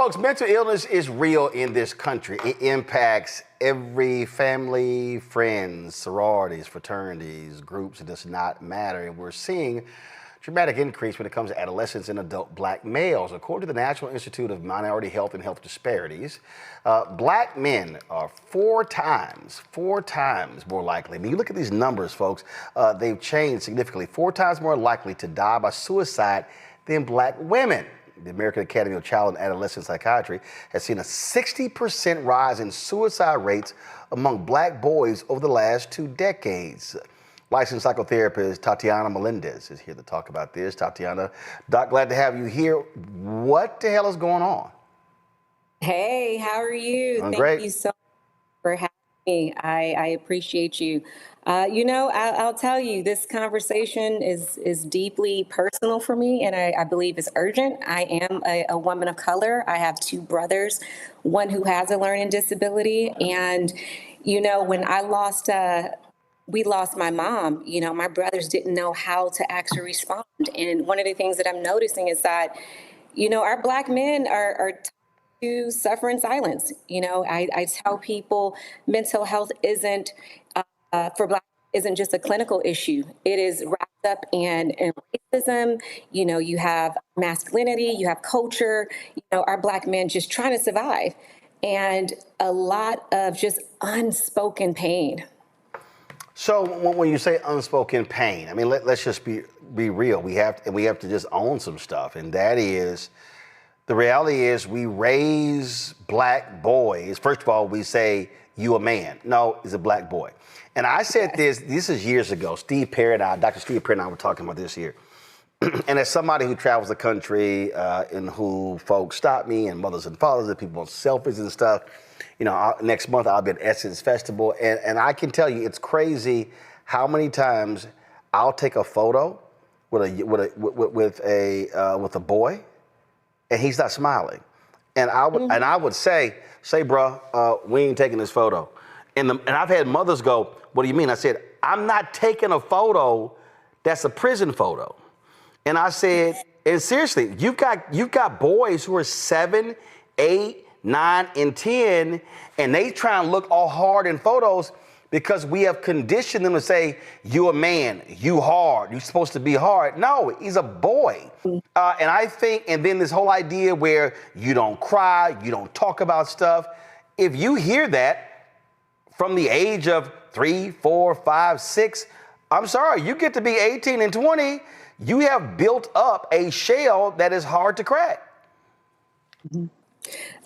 folks, mental illness is real in this country. It impacts every family, friends, sororities, fraternities, groups. It does not matter. And we're seeing dramatic increase when it comes to adolescents and adult black males. According to the National Institute of Minority Health and Health Disparities, black men are four times more likely. When you look at these numbers, folks, they've changed significantly. 4 times more likely to die by suicide than black women. The American Academy of Child and Adolescent Psychiatry has seen a 60% rise in suicide rates among black boys over the last 2 decades. Licensed psychotherapist Tatiana Melendez is here to talk about this. Tatiana, Doc, glad to have you here. What the hell is going on? Hey, how are you? Thank great. You so much for having me. I appreciate you. I'll tell you, this conversation is deeply personal for me, and I believe it's urgent. I am a woman of color. I have 2 brothers, one who has a learning disability. And, when we lost my mom, my brothers didn't know how to actually respond. And one of the things that I'm noticing is that, our black men are to suffer in silence. I tell people mental health isn't for black isn't just a clinical issue. It is wrapped up in racism. You have masculinity, you have culture, our black men just trying to survive, and a lot of just unspoken pain. So when you say unspoken pain, I mean, let's just be real. We have to just own some stuff, and that is, the reality is we raise black boys. First of all, we say, you a man. No, he's a black boy. And I said this is years ago. Dr. Steve Perry and I were talking about this here. And as somebody who travels the country and who folks stop me, and mothers and fathers and people want selfies and stuff, next month I'll be at Essence Festival. And I can tell you, it's crazy how many times I'll take a photo with a boy, and he's not smiling. And I would say, bro, we ain't taking this photo. And I've had mothers go, what do you mean? I said, I'm not taking a photo that's a prison photo. And I said, and seriously, you've got boys who are 7, 8, 9, and 10, and they try and look all hard in photos because we have conditioned them to say, you a man, you hard, you're supposed to be hard. No, he's a boy. And I think, and then this whole idea where you don't cry, you don't talk about stuff. If you hear that from the age of 3, 4, 5, 6, I'm sorry, you get to be 18 and 20, you have built up a shell that is hard to crack.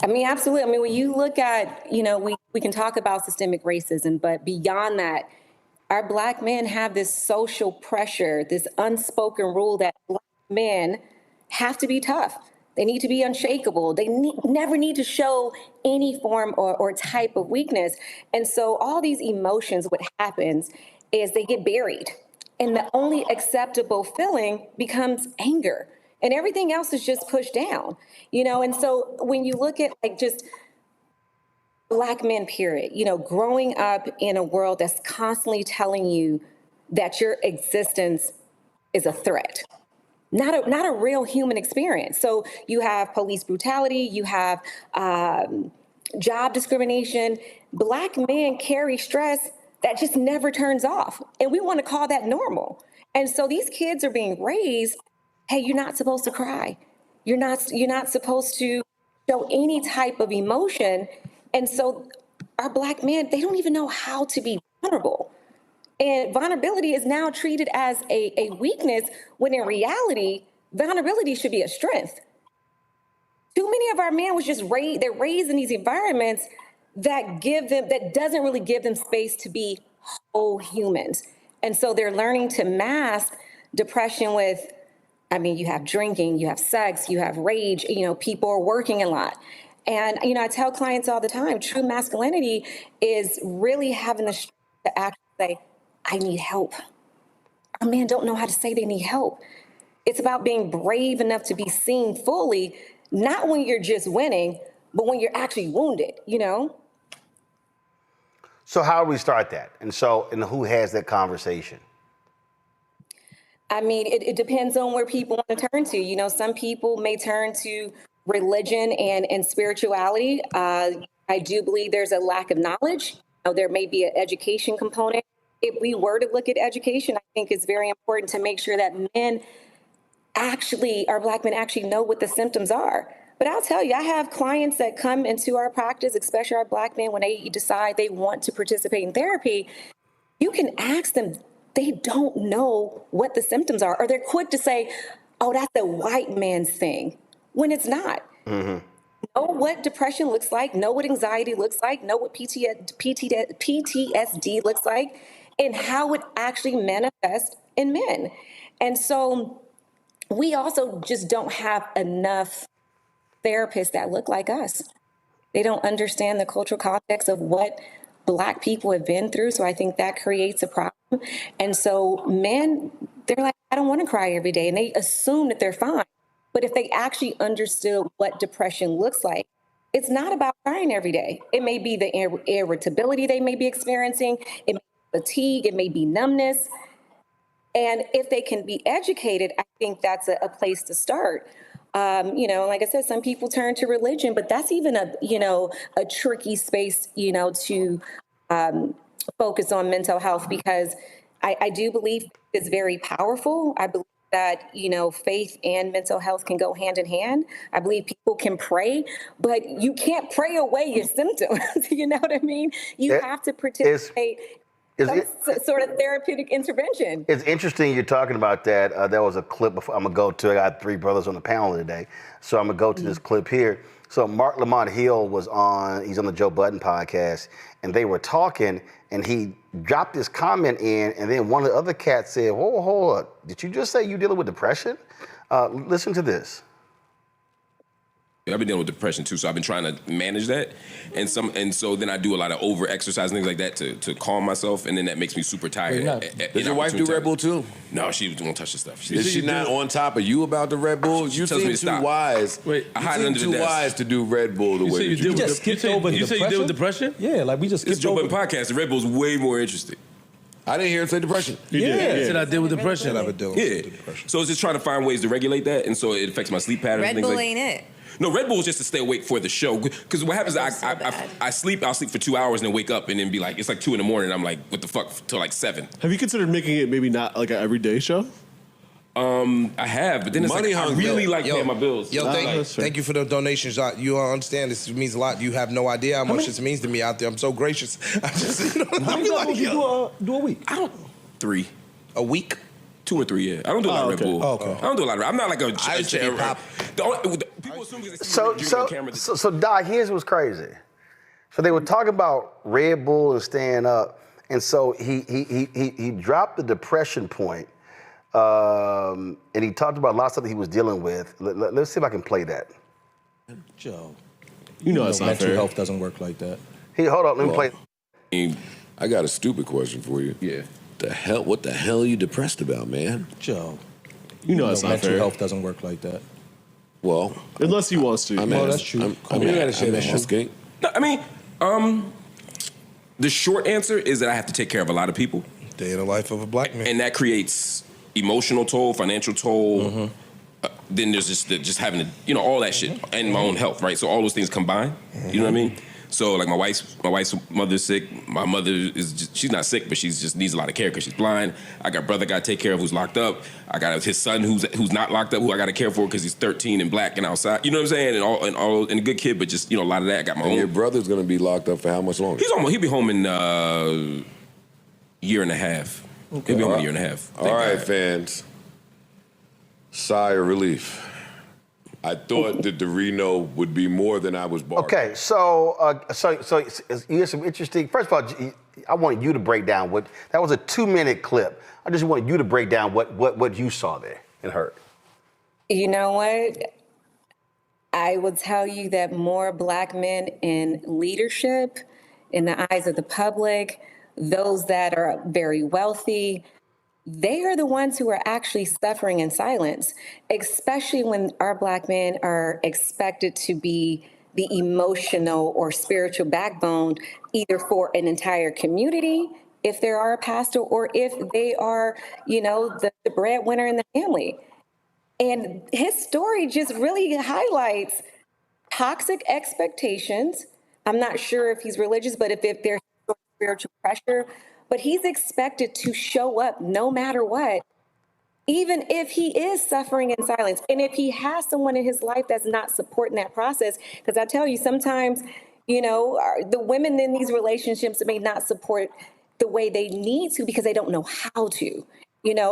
I mean, absolutely. I mean, when you look at, we can talk about systemic racism, but beyond that, our black men have this social pressure, this unspoken rule that black men have to be tough. They need to be unshakable. They never need to show any form or type of weakness. And so all these emotions, what happens is they get buried. And the only acceptable feeling becomes anger. And everything else is just pushed down, And so when you look at just black men, period, growing up in a world that's constantly telling you that your existence is a threat. Not a real human experience. So you have police brutality, you have job discrimination. Black men carry stress that just never turns off. And we want to call that normal. And so these kids are being raised, hey, you're not supposed to cry. You're not supposed to show any type of emotion. And so our black men, they don't even know how to be vulnerable. And vulnerability is now treated as a weakness, when in reality, vulnerability should be a strength. Too many of our men was just they're raised in these environments that doesn't really give them space to be whole humans. And so they're learning to mask depression with, you have drinking, you have sex, you have rage, people are working a lot. And, I tell clients all the time, true masculinity is really having the strength to actually say, I need help. Our men don't know how to say they need help. It's about being brave enough to be seen fully, not when you're just winning, but when you're actually wounded, So how do we start that? And who has that conversation? I mean, it depends on where people want to turn to. Some people may turn to religion and spirituality. I do believe there's a lack of knowledge. There may be an education component. If we were to look at education, I think it's very important to make sure that our Black men actually know what the symptoms are. But I'll tell you, I have clients that come into our practice, especially our Black men, when they decide they want to participate in therapy. You can ask them, they don't know what the symptoms are, or they're quick to say, oh, that's a white man's thing, when it's not. Mm-hmm. Know what depression looks like, know what anxiety looks like, know what PTSD looks like, and how it actually manifests in men. And so we also just don't have enough therapists that look like us. They don't understand the cultural context of what Black people have been through. So I think that creates a problem. And so men, they're like, I don't want to cry every day. And they assume that they're fine. But if they actually understood what depression looks like, it's not about crying every day. It may be the irritability they may be experiencing. It may be fatigue. It may be numbness. And if they can be educated, I think that's a place to start. Like I said, some people turn to religion, but that's even a tricky space, to focus on mental health, because I do believe it's very powerful. I believe that, faith and mental health can go hand in hand. I believe people can pray, but you can't pray away your symptoms. You know what I mean? You have to participate some sort of therapeutic intervention. It's interesting you're talking about that. There was a clip before I'm going to go to. I got 3 brothers on the panel today. So I'm going to go to this clip here. So Mark Lamont Hill he's on the Joe Budden podcast, and they were talking, and he dropped this comment in, and then one of the other cats said, whoa, hold up. Did you just say you're dealing with depression? Listen to this. I've been dealing with depression too, so I've been trying to manage that, and so then I do a lot of over exercise and things like that to calm myself, and then that makes me super tired. Does your wife do Red Bull too? No, she won't touch the stuff. Is she not on top of you about the Red Bull? You seem too wise. Wait, I hide it under the desk. Too wise to do Red Bull the way you just skipped over depression. You say you deal with depression? Yeah, like we just skipped over. It's Joe Budden podcast. The Red Bull's way more interesting. I didn't hear him say depression. Yeah. He said I deal with depression. So it's just trying to find ways to regulate that, and so it affects my sleep patterns. Red Bull ain't it. No, Red Bull is just to stay awake for the show. Because what happens is I'll sleep for 2 hours and then wake up and then be like, it's like 2 a.m. and I'm like, what the fuck, till like 7. Have you considered making it maybe not like an everyday show? I have, but then it's money like, I really like paying my bills. Thank you for the donations. You understand this means a lot. You have no idea how much this means to me out there. I'm so gracious. I just, how many levels you do a week? 3. A week? 2 or 3, yeah. I don't do a lot of Red Bull. Okay. I don't do a lot of Red Bull. I'm not like a... People assume because So Doc, here's what's crazy. So they were talking about Red Bull and staying up, and so he dropped the depression point, and he talked about lots of stuff he was dealing with. Let's see if I can play that. Joe, you know it's not mental fair. Health doesn't work like that. Hold on, let me play. I got a stupid question for you. Yeah. What the hell are you depressed about, man? Joe, you know it's not mental fair. Health doesn't work like that. Well, unless he wants to. Well, that's true. I mean, you gotta say that. No, I mean, the short answer is that I have to take care of a lot of people. Day in the life of a Black man. And that creates emotional toll, financial toll. Mm-hmm. Then there's just having to, all that shit, and my own health, right? So all those things combined, you know what I mean? So like my wife's mother's sick. My mother she's not sick, but she's just needs a lot of care because she's blind. I got a brother I got to take care of who's locked up. I got his son who's not locked up, who I got to care for because he's 13 and Black and outside. You know what I'm saying? And a good kid, but just a lot of that. I got my own. Your brother's gonna be locked up for how much longer? He'll be home in a year and a half. Okay. He'll be home in a year and a half. All right, fans. Sigh of relief. I thought that the Reno would be more than I was bargaining. Okay, so you have some interesting. First of all, I want you to break down that was a 2-minute clip. I just want you to break down what you saw there and heard. You know what? I will tell you that more Black men in leadership, in the eyes of the public, those that are very wealthy, they are the ones who are actually suffering in silence, especially when our Black men are expected to be the emotional or spiritual backbone, either for an entire community, if they are a pastor, or if they are, the breadwinner in the family. And his story just really highlights toxic expectations. I'm not sure if he's religious, but if there's spiritual pressure, but he's expected to show up no matter what, even if he is suffering in silence. And if he has someone in his life that's not supporting that process, because I tell you, sometimes, the women in these relationships may not support the way they need to because they don't know how to,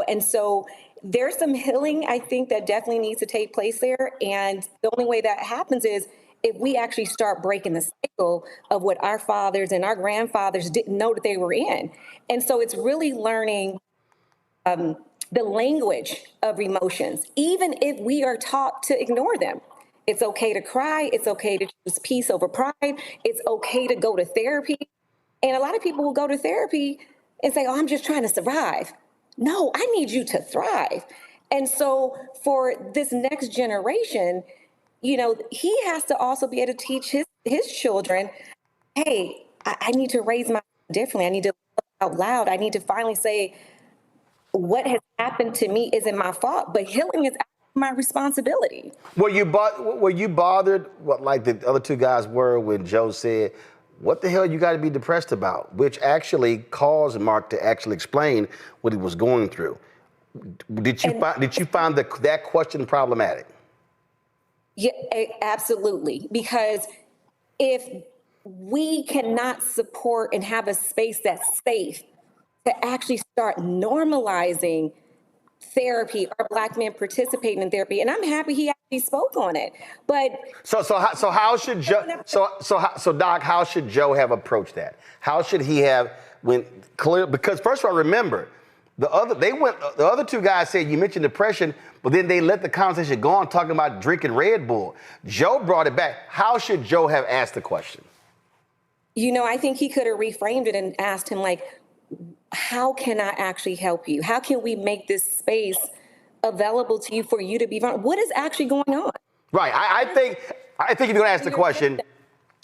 and so there's some healing, I think, that definitely needs to take place there. And the only way that happens is if we actually start breaking the cycle of what our fathers and our grandfathers didn't know that they were in. And so it's really learning the language of emotions, even if we are taught to ignore them. It's okay to cry. It's okay to choose peace over pride. It's okay to go to therapy. And a lot of people will go to therapy and say, oh, I'm just trying to survive. No, I need you to thrive. And so for this next generation, he has to also be able to teach his children, hey, I need to raise my differently. I need to look out loud. I need to finally say, what has happened to me isn't my fault, but healing is my responsibility. Were you bothered, like the other two guys were, when Joe said, what the hell you got to be depressed about? Which actually caused Mark to actually explain what he was going through. Did you find that question problematic? Yeah, absolutely. Because if we cannot support and have a space that's safe to actually start normalizing therapy, or Black men participating in therapy, and I'm happy he actually spoke on it. But so how should Joe? So Doc, how should Joe have approached that? How should he have because first of all, remember, the other two guys said you mentioned depression, but then they let the conversation go on talking about drinking Red Bull. Joe brought it back. How should Joe have asked the question? I think he could have reframed it and asked him, like, how can I actually help you? How can we make this space available to you for you to be vulnerable? What is actually going on? Right. I think if you're going to ask the question,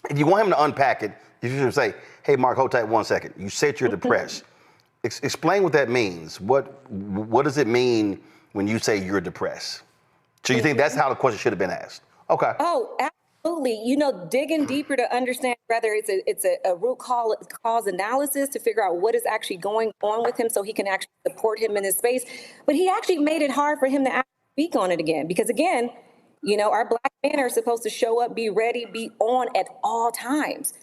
if you want him to unpack it, you should say, hey, Mark, hold tight 1 second. You said you're depressed. Explain what that means. What does it mean when you say you're depressed? So you think that's how the question should have been asked? Okay. Oh, absolutely. Digging deeper to understand whether it's a root cause analysis to figure out what is actually going on with him so he can actually support him in this space. But he actually made it hard for him to actually speak on it again. Because again, our Black men are supposed to show up, be ready, be on at all times.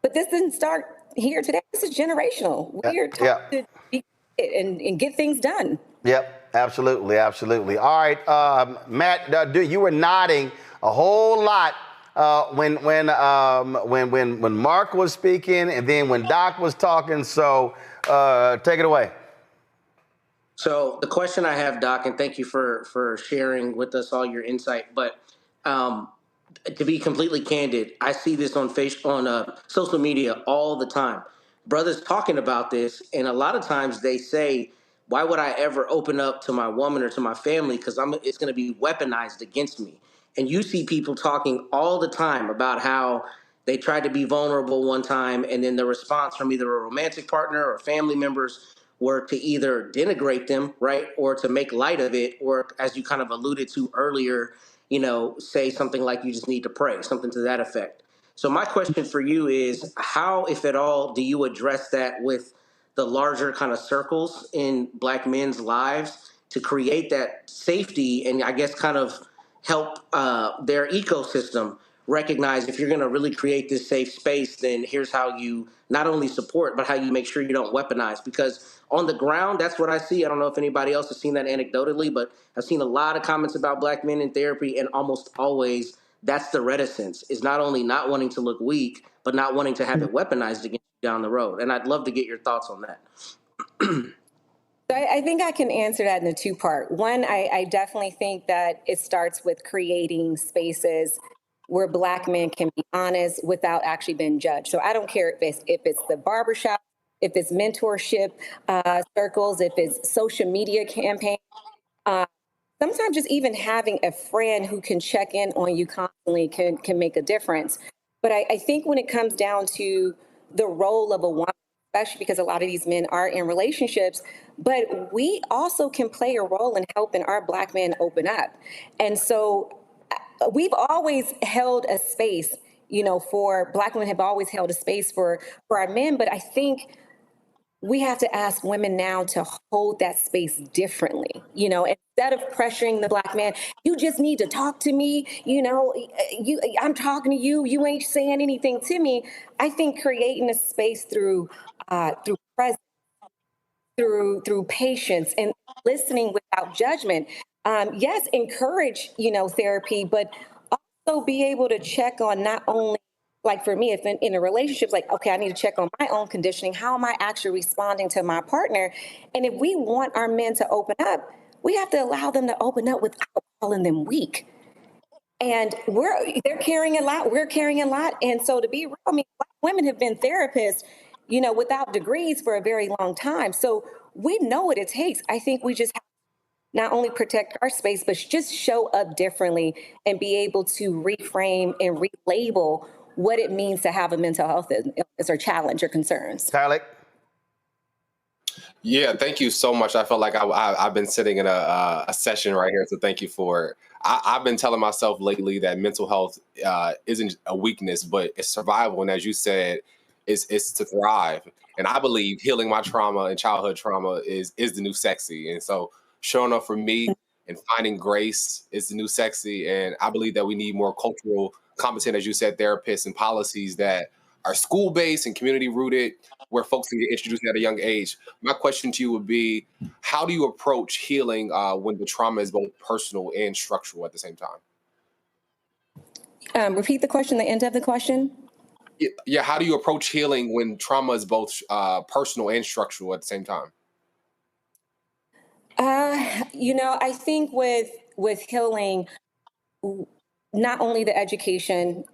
But this didn't start here today. This is generational. We're taught to be and get things done. Yep, absolutely. All right, Matt, you were nodding a whole lot when Mark was speaking, and then when Doc was talking. So take it away. So the question I have, Doc, and thank you for sharing with us all your insight. But to be completely candid, I see this on social media all the time. Brothers talking about this, and a lot of times they say, "Why would I ever open up to my woman or to my family? Because it's going to be weaponized against me." And you see people talking all the time about how they tried to be vulnerable one time, and then the response from either a romantic partner or family members were to either denigrate them, right, or to make light of it, or, as you kind of alluded to earlier, say something like you just need to pray, something to that effect. So my question for you is, how, if at all, do you address that with the larger kind of circles in Black men's lives to create that safety and I guess kind of help their ecosystem recognize, if you're going to really create this safe space, then here's how you not only support, but how you make sure you don't weaponize? Because on the ground, that's what I see. I don't know if anybody else has seen that anecdotally, but I've seen a lot of comments about Black men in therapy, and almost always that's the reticence, is not only not wanting to look weak, but not wanting to have it weaponized against you down the road. And I'd love to get your thoughts on that. I think I can answer that in a two-part. One, I definitely think that it starts with creating spaces where Black men can be honest without actually being judged. So I don't care if it's the barbershop, if it's mentorship circles, if it's social media campaigns. Sometimes just even having a friend who can check in on you constantly can make a difference. But I think when it comes down to the role of a woman, especially because a lot of these men are in relationships, but we also can play a role in helping our Black men open up. And so we've always held a space, for Black women have always held a space for our men, but I think we have to ask women now to hold that space differently. Instead of pressuring the Black man, you just need to talk to me. I'm talking to you. You ain't saying anything to me. I think creating a space through presence, through patience and listening without judgment. Yes, encourage, therapy, but also be able to check on not only, like for me, if in a relationship, like, okay, I need to check on my own conditioning. How am I actually responding to my partner? And if we want our men to open up, we have to allow them to open up without calling them weak. And they're carrying a lot, we're carrying a lot. And so to be real, I mean, Black women have been therapists, without degrees for a very long time. So we know what it takes. I think we just have to not only protect our space, but just show up differently and be able to reframe and relabel what it means to have a mental health illness or challenge or concerns. Tyler? Yeah, thank you so much. I felt like I've been sitting in a session right here, so thank you for it. I've been telling myself lately that mental health isn't a weakness, but it's survival. And as you said, it's to thrive. And I believe healing my trauma and childhood trauma is the new sexy. And so showing up for me and finding grace is the new sexy. And I believe that we need more cultural, competent, as you said, therapists and policies that are school-based and community-rooted, where folks can get introduced at a young age. My question to you would be, how do you approach healing when the trauma is both personal and structural at the same time? Repeat the question, the end of the question. Yeah, how do you approach healing when trauma is both personal and structural at the same time? I think with healing, not only the education,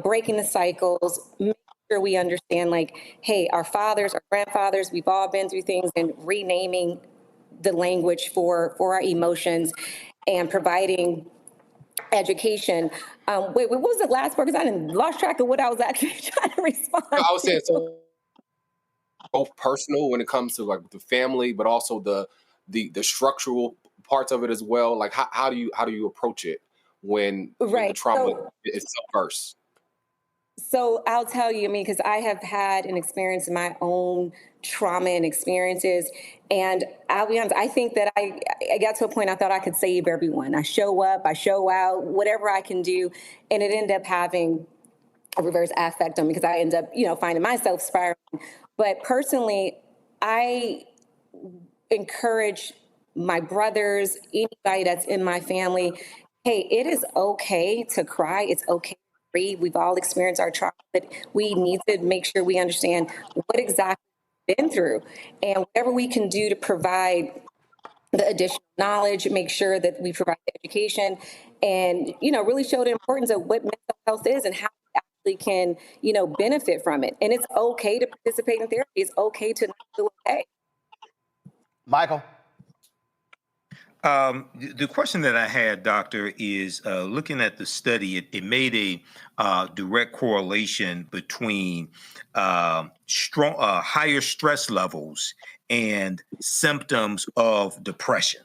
breaking the cycles, make sure we understand, like, hey, our fathers, our grandfathers, we've all been through things, and renaming the language for our emotions and providing education. Wait, what was the last part? Because I lost track of what I was actually trying to respond to. I was saying, so both personal when it comes to like the family, but also the structural parts of it as well. Like how do you approach it when the trauma is first? So I'll tell you, I mean, because I have had an experience in my own trauma and experiences, and I'll be honest, I think that I got to a point I thought I could save everyone. I show up, I show out, whatever I can do, and it ended up having a reverse affect on me because I end up, finding myself spiraling. But personally, I encourage my brothers, anybody that's in my family, hey, it is okay to cry. It's okay to grieve. We've all experienced our trauma, but we need to make sure we understand what exactly we've been through. And whatever we can do to provide the additional knowledge, make sure that we provide the education, and, really show the importance of what mental health is and how we actually can, benefit from it. And it's okay to participate in therapy. It's okay to not feel okay. Michael? The question that I had, Doctor, is looking at the study, it made a direct correlation between higher stress levels and symptoms of depression.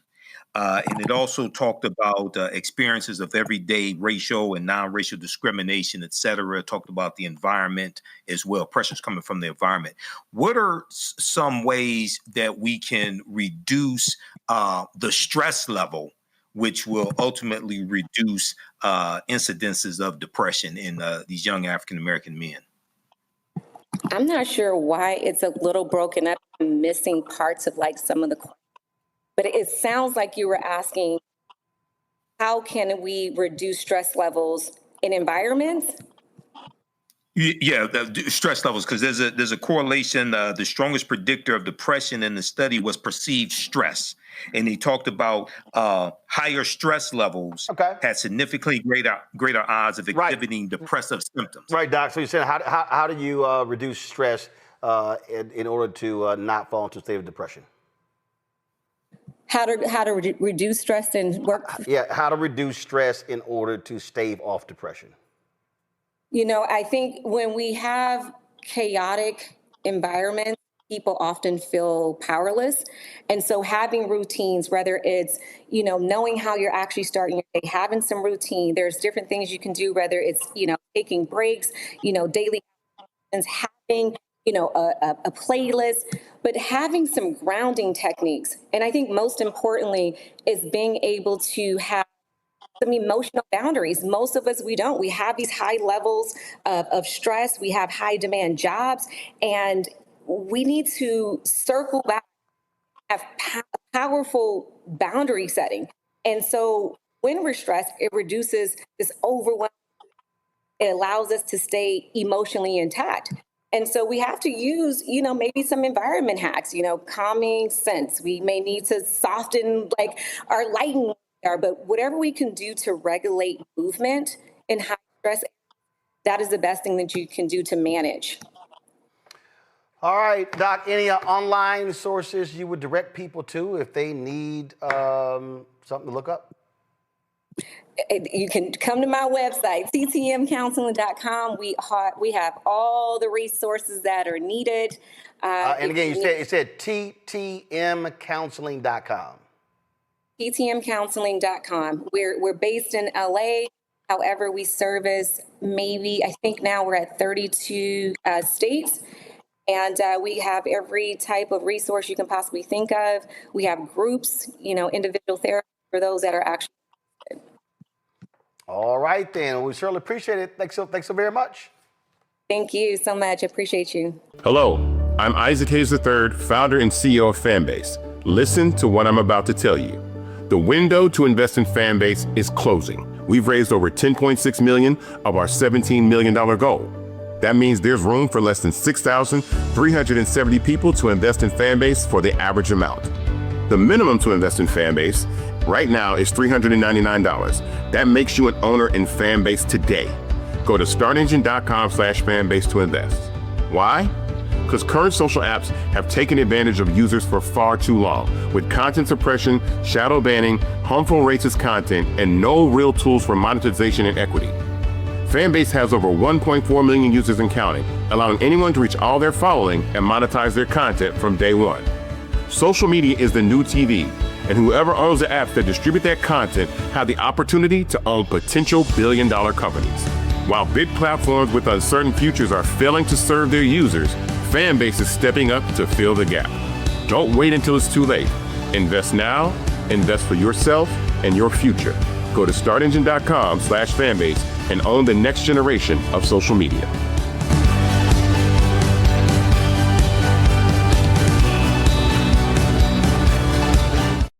And it also talked about experiences of everyday racial and non-racial discrimination, et cetera. It talked about the environment as well, pressures coming from the environment. What are some ways that we can reduce the stress level, which will ultimately reduce incidences of depression in these young African-American men? I'm not sure why it's a little broken up and missing parts of like some of the questions. But it sounds like you were asking, how can we reduce stress levels in environments? Yeah, the stress levels, because there's a correlation. The strongest predictor of depression in the study was perceived stress. And he talked about higher stress levels had significantly greater odds of exhibiting depressive symptoms. Right, Doc. So you're saying, how do you reduce stress in order to not fall into a state of depression? How to reduce stress and work? Yeah, how to reduce stress in order to stave off depression. I think when we have chaotic environments, people often feel powerless. And so having routines, whether it's, knowing how you're actually starting your day, having some routine, there's different things you can do, whether it's, taking breaks, daily actions, having, a playlist, but having some grounding techniques. And I think most importantly is being able to have some emotional boundaries. Most of us, we don't. We have these high levels of stress. We have high demand jobs, and we need to circle back, have powerful boundary setting. And so when we're stressed, it reduces this overwhelm. It allows us to stay emotionally intact. And so we have to use, maybe some environment hacks, calming scents. We may need to soften like our lighting, but whatever we can do to regulate movement in high stress, that is the best thing that you can do to manage. All right, Doc, any online sources you would direct people to if they need something to look up? You can come to my website, ttmcounseling.com. We have all the resources that are needed. And again, you said ttmcounseling.com. ttmcounseling.com. We're based in LA. However, we service I think now we're at 32 states. And we have every type of resource you can possibly think of. We have groups, individual therapy for those that are actually. All right, then. We certainly appreciate it. Thanks so very much. Thank you so much. I appreciate you. Hello, I'm Isaac Hayes III, founder and CEO of Fanbase. Listen to what I'm about to tell you. The window to invest in Fanbase is closing. We've raised over $10.6 million of our $17 million goal. That means there's room for less than 6,370 people to invest in Fanbase for the average amount. The minimum to invest in Fanbase right now is $399. That makes you an owner in Fanbase today. Go to startengine.com/fanbase to invest. Why? Because current social apps have taken advantage of users for far too long, with content suppression, shadow banning, harmful racist content, and no real tools for monetization and equity. Fanbase has over 1.4 million users and counting, allowing anyone to reach all their following and monetize their content from day one. Social media is the new TV, and whoever owns the apps that distribute that content have the opportunity to own potential billion-dollar companies. While big platforms with uncertain futures are failing to serve their users, Fanbase is stepping up to fill the gap. Don't wait until it's too late. Invest now, invest for yourself and your future. Go to startengine.com/fanbase and own the next generation of social media.